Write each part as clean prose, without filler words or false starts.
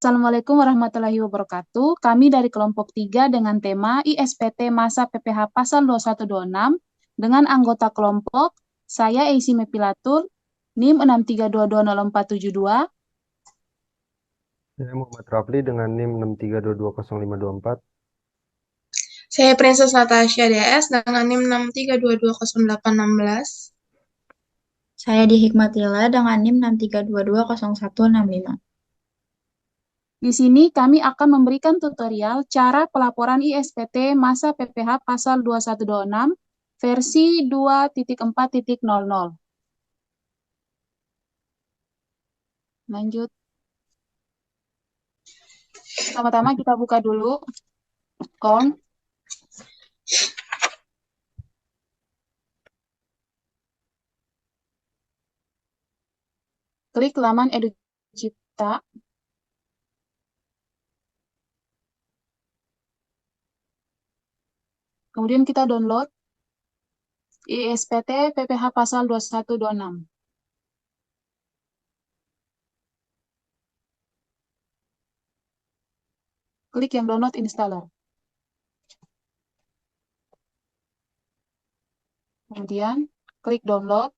Assalamualaikum warahmatullahi wabarakatuh. Kami dari kelompok 3 dengan tema ISPT Masa PPH Pasal 2126 dengan anggota kelompok saya Eisi Mepilatur, NIM 632200472. Saya Muhammad Rafli dengan NIM 632200524. Saya Princess Natasha DS dengan NIM 632200816. Saya di Hikmatillah dengan NIM 632200165. Di sini kami akan memberikan tutorial cara pelaporan ISPT Masa PPH Pasal 2126 versi 2.4.00. Lanjut. Pertama-tama kita buka dulu account. Klik laman EduCipta. Kemudian kita download ISPT PPH Pasal 2126. Klik yang download installer. Kemudian klik download.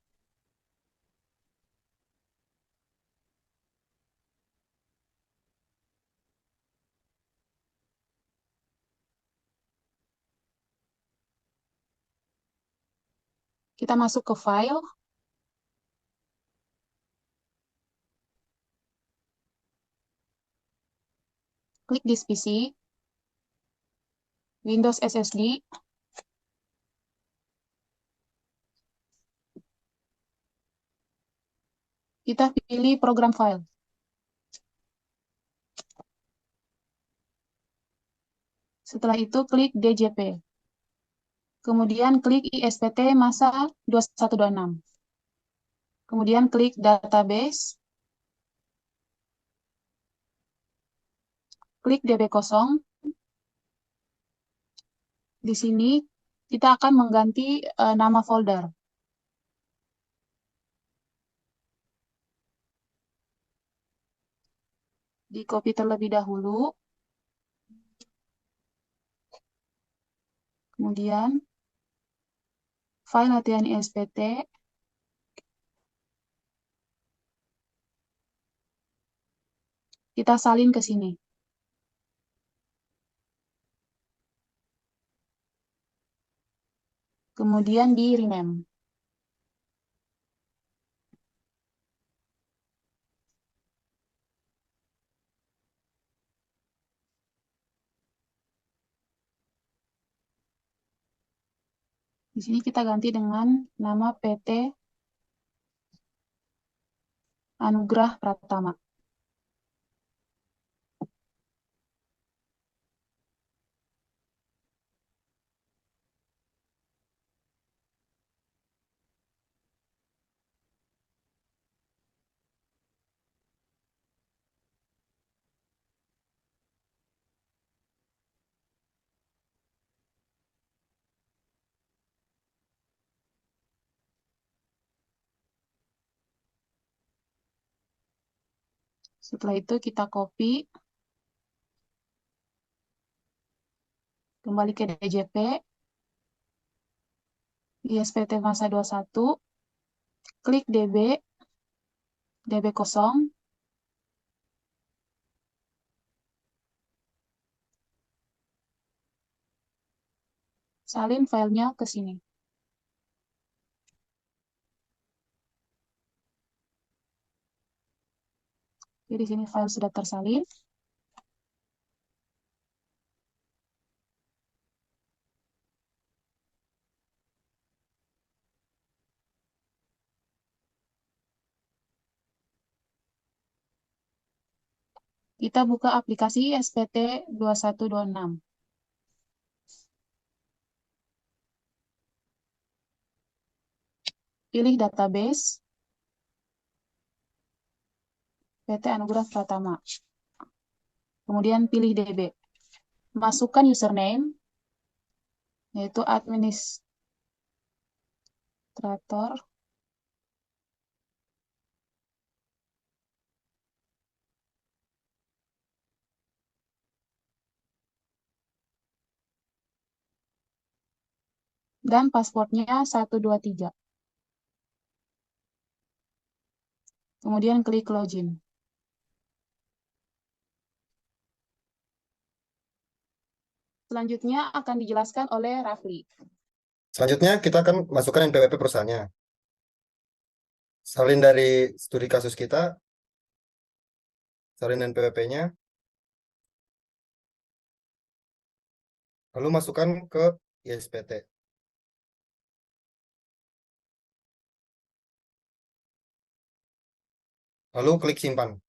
Kita masuk ke file. Klik this PC. Windows SSD. Kita pilih program file. Setelah itu klik DJP. Kemudian klik ISPT Masa 2126. Kemudian klik database. Klik DB kosong. Di sini kita akan mengganti nama folder. Di copy terlebih dahulu. Kemudian file latihan ISPT. Kita salin ke sini. Kemudian di rename. Di sini kita ganti dengan nama PT Anugrah Pratama. Setelah itu kita copy. Kembali ke DJP. ISPT Masa 21. Klik DB. DB kosong. Salin filenya ke sini. Jadi di sini file sudah tersalin. Kita buka aplikasi ISPT 2126. Pilih database. PT Anugrah Pratama. Kemudian pilih DB. Masukkan username, yaitu administrator. dan pasportnya 123. Kemudian klik login. Selanjutnya akan dijelaskan oleh Rafli. Selanjutnya kita akan masukkan NPWP perusahaannya. Salin dari studi kasus kita, salin NPWP-nya, lalu masukkan ke ISPT. Lalu klik simpan.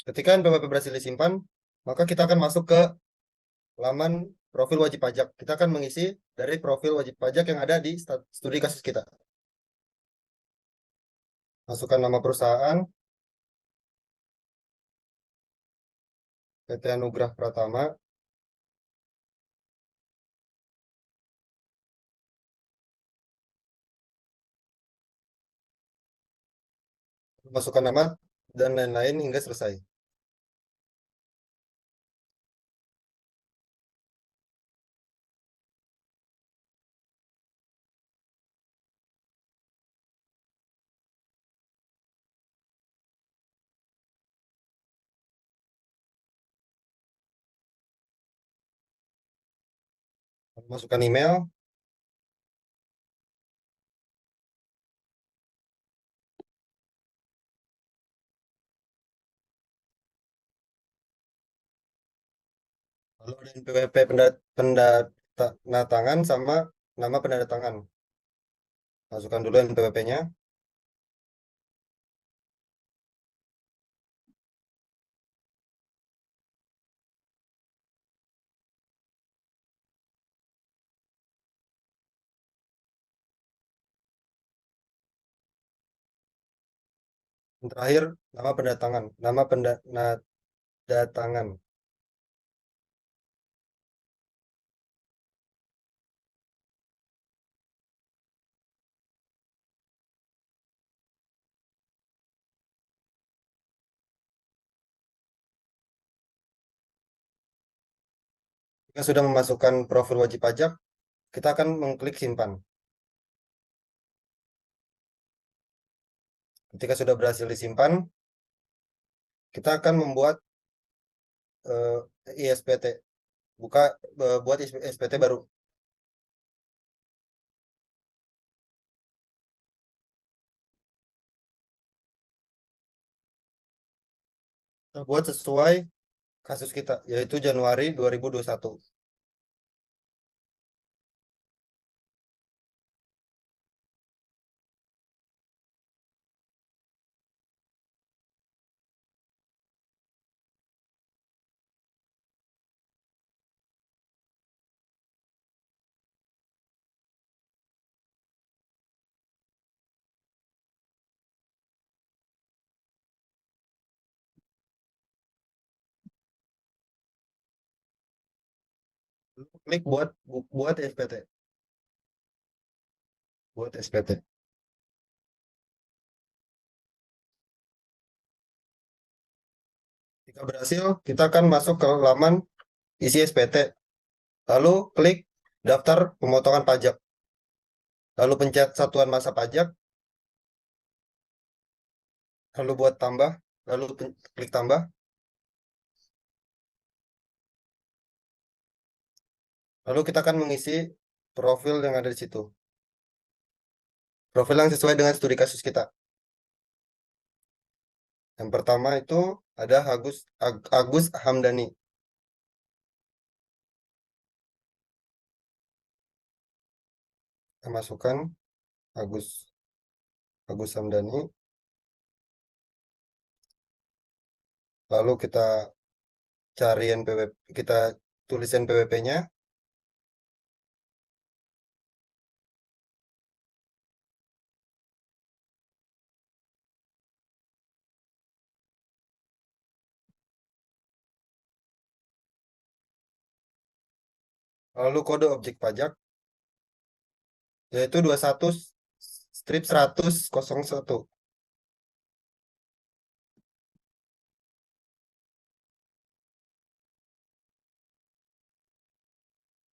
Ketika NPWP berhasil disimpan, maka kita akan masuk ke laman profil wajib pajak. Kita akan mengisi dari profil wajib pajak yang ada di studi kasus kita. Masukkan nama perusahaan, PT Anugrah Pratama. Masukkan nama dan lain-lain hingga selesai. Masukkan email, lalu ada NPWP pendatangan sama nama pendatangan. Masukkan dulu NPWP-nya. Yang terakhir, nama pendatangan. Nama pendatangan. Jika sudah memasukkan profil wajib pajak, kita akan mengklik simpan. Ketika sudah berhasil disimpan, kita akan membuat ISPT. Buat ISPT baru. Kita buat sesuai kasus kita, yaitu Januari 2021. Klik buat SPT. Buat SPT. Jika berhasil, kita akan masuk ke laman isi SPT. Lalu klik daftar pemotongan pajak. Lalu pencet satuan masa pajak. Lalu buat tambah. Lalu klik tambah. Lalu kita akan mengisi profil yang ada di situ. Profil yang sesuai dengan studi kasus kita. Yang pertama itu ada Agus Hamdani. Kita masukkan Agus Hamdani. Lalu kita cari NPWP, kita tulis NPWP-nya. Lalu kode objek pajak yaitu 21/100/01.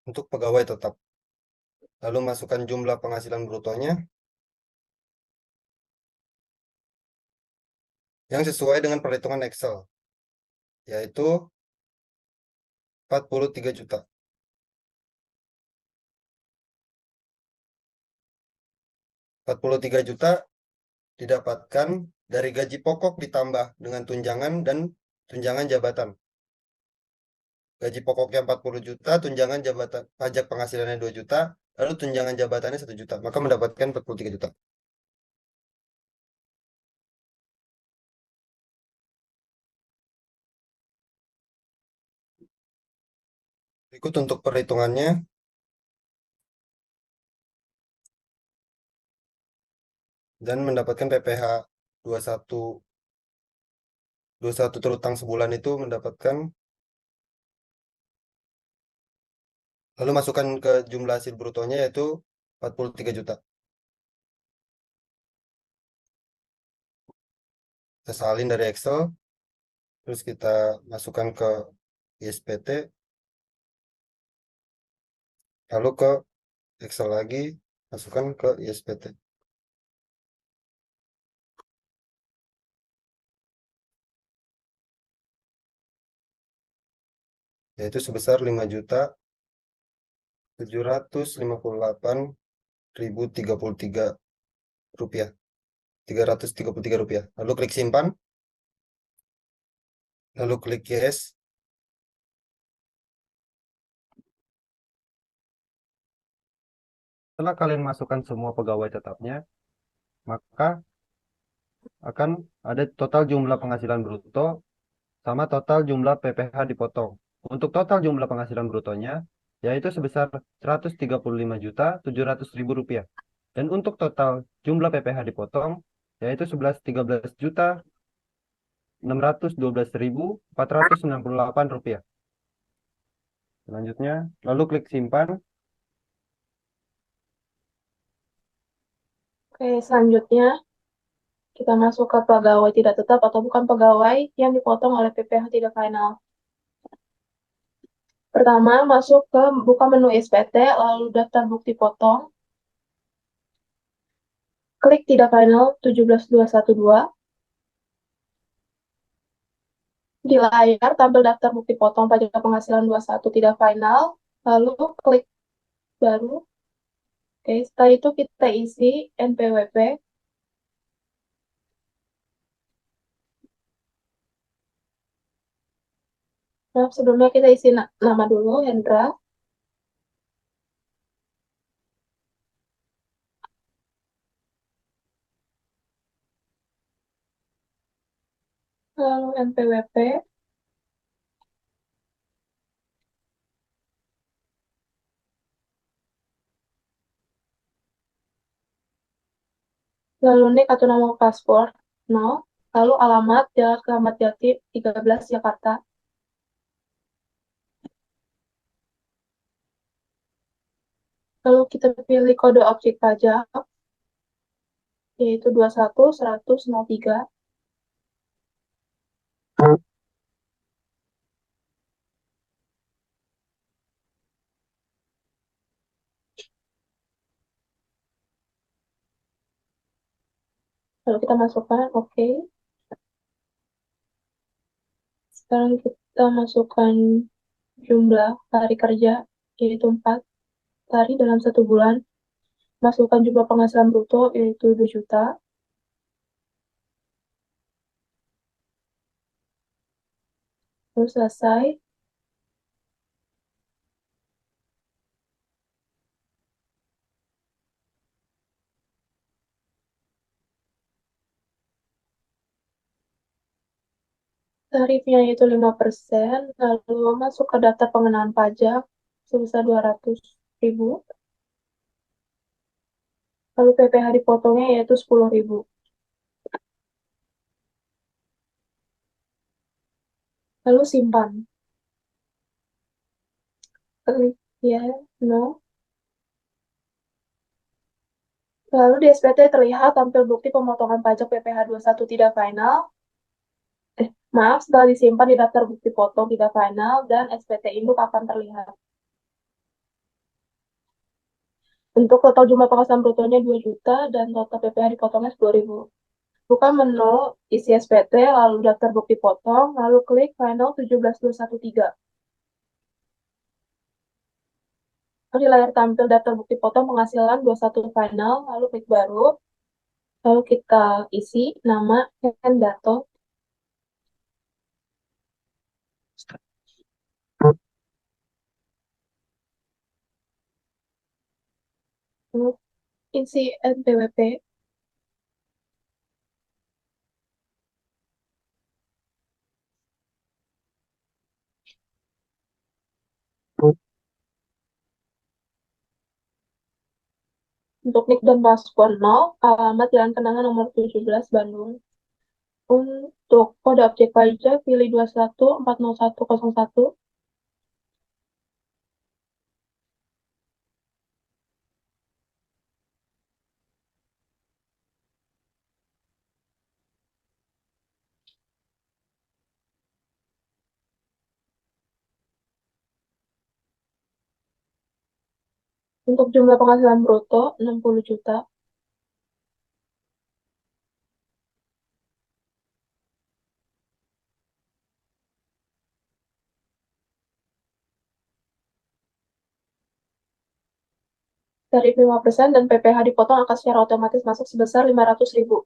untuk pegawai tetap. Lalu masukkan jumlah penghasilan brutonya yang sesuai dengan perhitungan Excel, yaitu 43 juta. 43 juta didapatkan dari gaji pokok ditambah dengan tunjangan dan tunjangan jabatan. Gaji pokoknya 40 juta, tunjangan jabatan pajak penghasilannya 2 juta, lalu tunjangan jabatannya 1 juta. Maka mendapatkan 43 juta. Berikut untuk perhitungannya. Dan mendapatkan PPh 21 terutang sebulan itu mendapatkan, lalu masukkan ke jumlah hasil brutonya yaitu 43 juta. Kita salin dari Excel, terus kita masukkan ke ISPT, lalu ke Excel lagi, masukkan ke ISPT. Yaitu sebesar 5.758.033 rupiah. 333 rupiah. Lalu klik simpan. Lalu klik yes. Setelah kalian masukkan semua pegawai tetapnya, maka akan ada total jumlah penghasilan bruto sama total jumlah PPh dipotong. Untuk total jumlah penghasilan brutonya, yaitu sebesar 135.700.000 rupiah. Dan untuk total jumlah PPh dipotong, yaitu 13.612.498 rupiah. Selanjutnya, lalu klik simpan. Oke, selanjutnya kita masuk ke pegawai tidak tetap atau bukan pegawai yang dipotong oleh PPh tidak final. Pertama, masuk ke buka menu SPT, lalu daftar bukti potong. Klik tidak final 17212. Di layar tampil daftar bukti potong pajak penghasilan 21 tidak final, lalu klik baru. Oke, setelah itu kita isi NPWP. Nah, sebelumnya kita isi nama dulu, Hendra. Lalu NPWP. Lalu nik atau nama paspor 0. Lalu alamat Jalan Keramat Jati 13 Jakarta. Lalu kita pilih kode objek pajak, yaitu 21.100.03. Lalu kita masukkan oke. Sekarang kita masukkan jumlah hari kerja, yaitu 4 hari dalam 1 bulan. Masukkan jumlah penghasilan bruto, yaitu 2 juta. Lalu selesai. Tarifnya yaitu 5%, lalu masuk ke daftar pengenaan pajak sebesar 200.000. Lalu PPh dipotongnya yaitu 10.000. Lalu simpan. Klik ya, no. Lalu di SPT terlihat tampil bukti pemotongan pajak PPh 21 tidak final. Maaf, setelah disimpan di daftar bukti potong tidak final dan SPT induk akan terlihat. Untuk total jumlah penghasilan brutonya 2 juta dan total PPh dipotongnya 10.000. Buka menu isi SPT, lalu daftar bukti potong, lalu klik final 17213. Di layar tampil daftar bukti potong penghasilan 21 final, lalu klik baru, lalu kita isi nama Hendarto, lalu isi NPWP, untuk NIK dan paspor 0, alamat Jalan Kenangan nomor 17 Bandung. Untuk kode objek pajak pilih 2140101. Untuk jumlah penghasilan bruto 60 juta. Tarif 5% dan PPh dipotong akan secara otomatis masuk sebesar 500.000.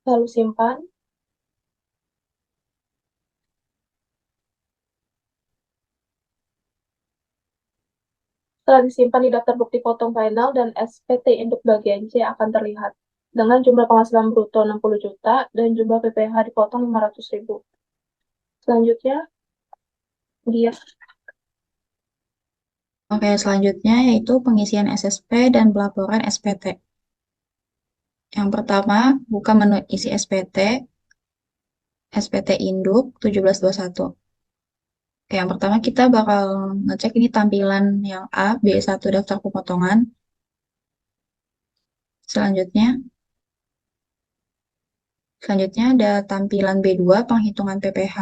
Lalu simpan. Setelah disimpan di daftar bukti potong final dan SPT induk bagian C akan terlihat dengan jumlah penghasilan bruto 60 juta dan jumlah PPh dipotong 500.000. Selanjutnya, dia Oke, selanjutnya yaitu pengisian SSP dan pelaporan SPT. Yang pertama, buka menu isi SPT, SPT induk 1721. Oke, yang pertama kita bakal ngecek ini tampilan yang A, B1 daftar pemotongan. Selanjutnya, ada tampilan B2 penghitungan PPh.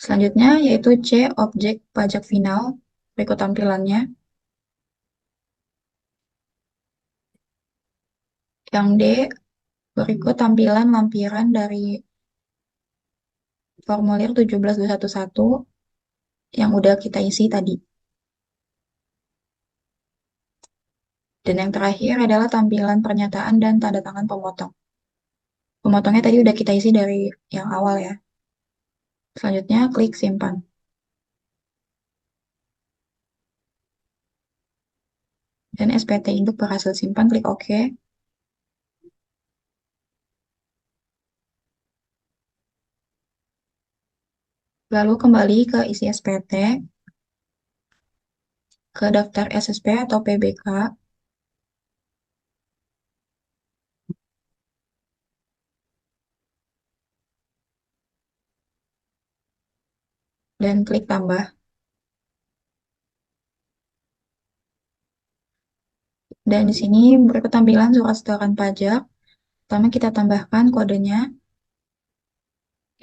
Selanjutnya yaitu C, objek pajak final. Berikut tampilannya. Yang D, berikut tampilan lampiran dari formulir 17211 yang udah kita isi tadi. Dan yang terakhir adalah tampilan pernyataan dan tanda tangan pemotong. Pemotongnya tadi udah kita isi dari yang awal ya. Selanjutnya klik simpan. Dan SPT induk berhasil simpan, klik OK. Lalu kembali ke isi SPT, ke daftar SSP atau PBK, dan klik tambah. Dan di sini berikut tampilan surat setoran pajak. Pertama kita tambahkan kodenya,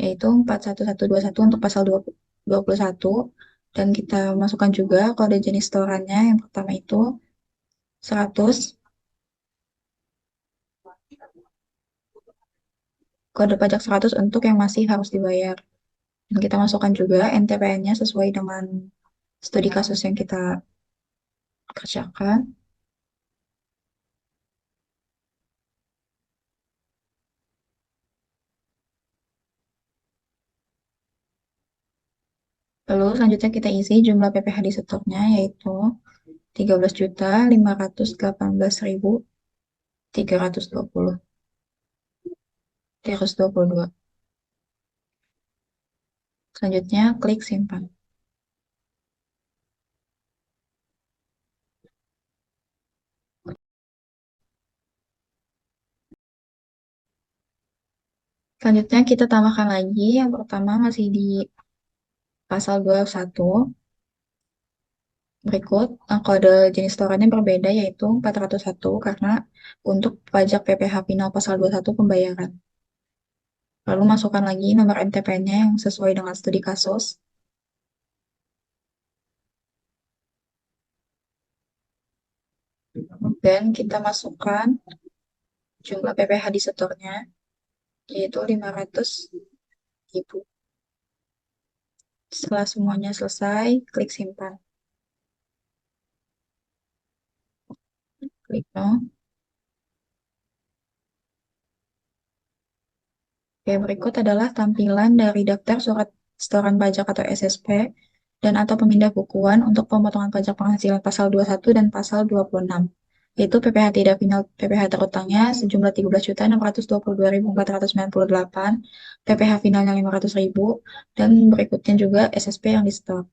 yaitu 41121 untuk pasal 21. Dan kita masukkan juga kode jenis setorannya. Yang pertama itu 100. Kode pajak 100 untuk yang masih harus dibayar. Dan kita masukkan juga NTPN-nya sesuai dengan studi kasus yang kita kerjakan. Lalu selanjutnya kita isi jumlah PPh di stoknya yaitu 13.518.322. Selanjutnya klik simpan. Selanjutnya kita tambahkan lagi. Yang pertama masih di pasal 21. Berikut kode jenis setorannya berbeda yaitu 401 karena untuk pajak PPh final pasal 21 pembayaran. Lalu masukkan lagi nomor MTPN-nya yang sesuai dengan studi kasus. Dan kita masukkan jumlah PPh di setornya, yaitu 500.000. Setelah semuanya selesai, klik simpan. Klik no. Oke, berikut adalah tampilan dari daftar surat setoran pajak atau SSP dan atau pemindah bukuan untuk pemotongan pajak penghasilan pasal 21 dan pasal 26. Yaitu PPh tidak final, PPh terutangnya sejumlah 13.622.498, PPh finalnya 500.000, dan berikutnya juga SSP yang di setor.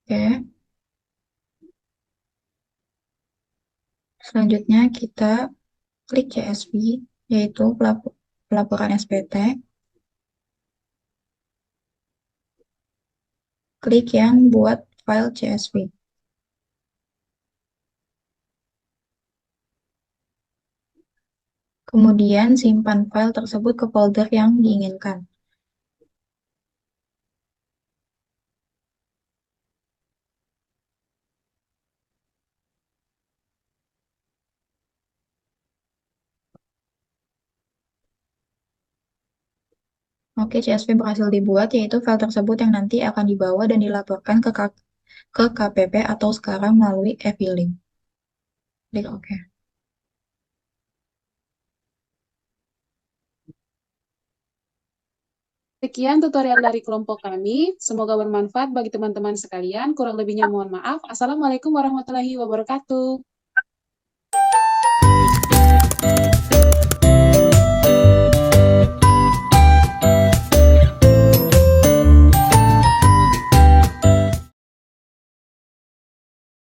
Oke. Selanjutnya kita klik CSV, yaitu pelaporan SPT. Klik yang buat file CSV. Kemudian simpan file tersebut ke folder yang diinginkan. Oke, CSV berhasil dibuat, yaitu file tersebut yang nanti akan dibawa dan dilaporkan ke KPP atau sekarang melalui e-filing. Klik OK. Sekian tutorial dari kelompok kami. Semoga bermanfaat bagi teman-teman sekalian. Kurang lebihnya mohon maaf. Assalamualaikum warahmatullahi wabarakatuh.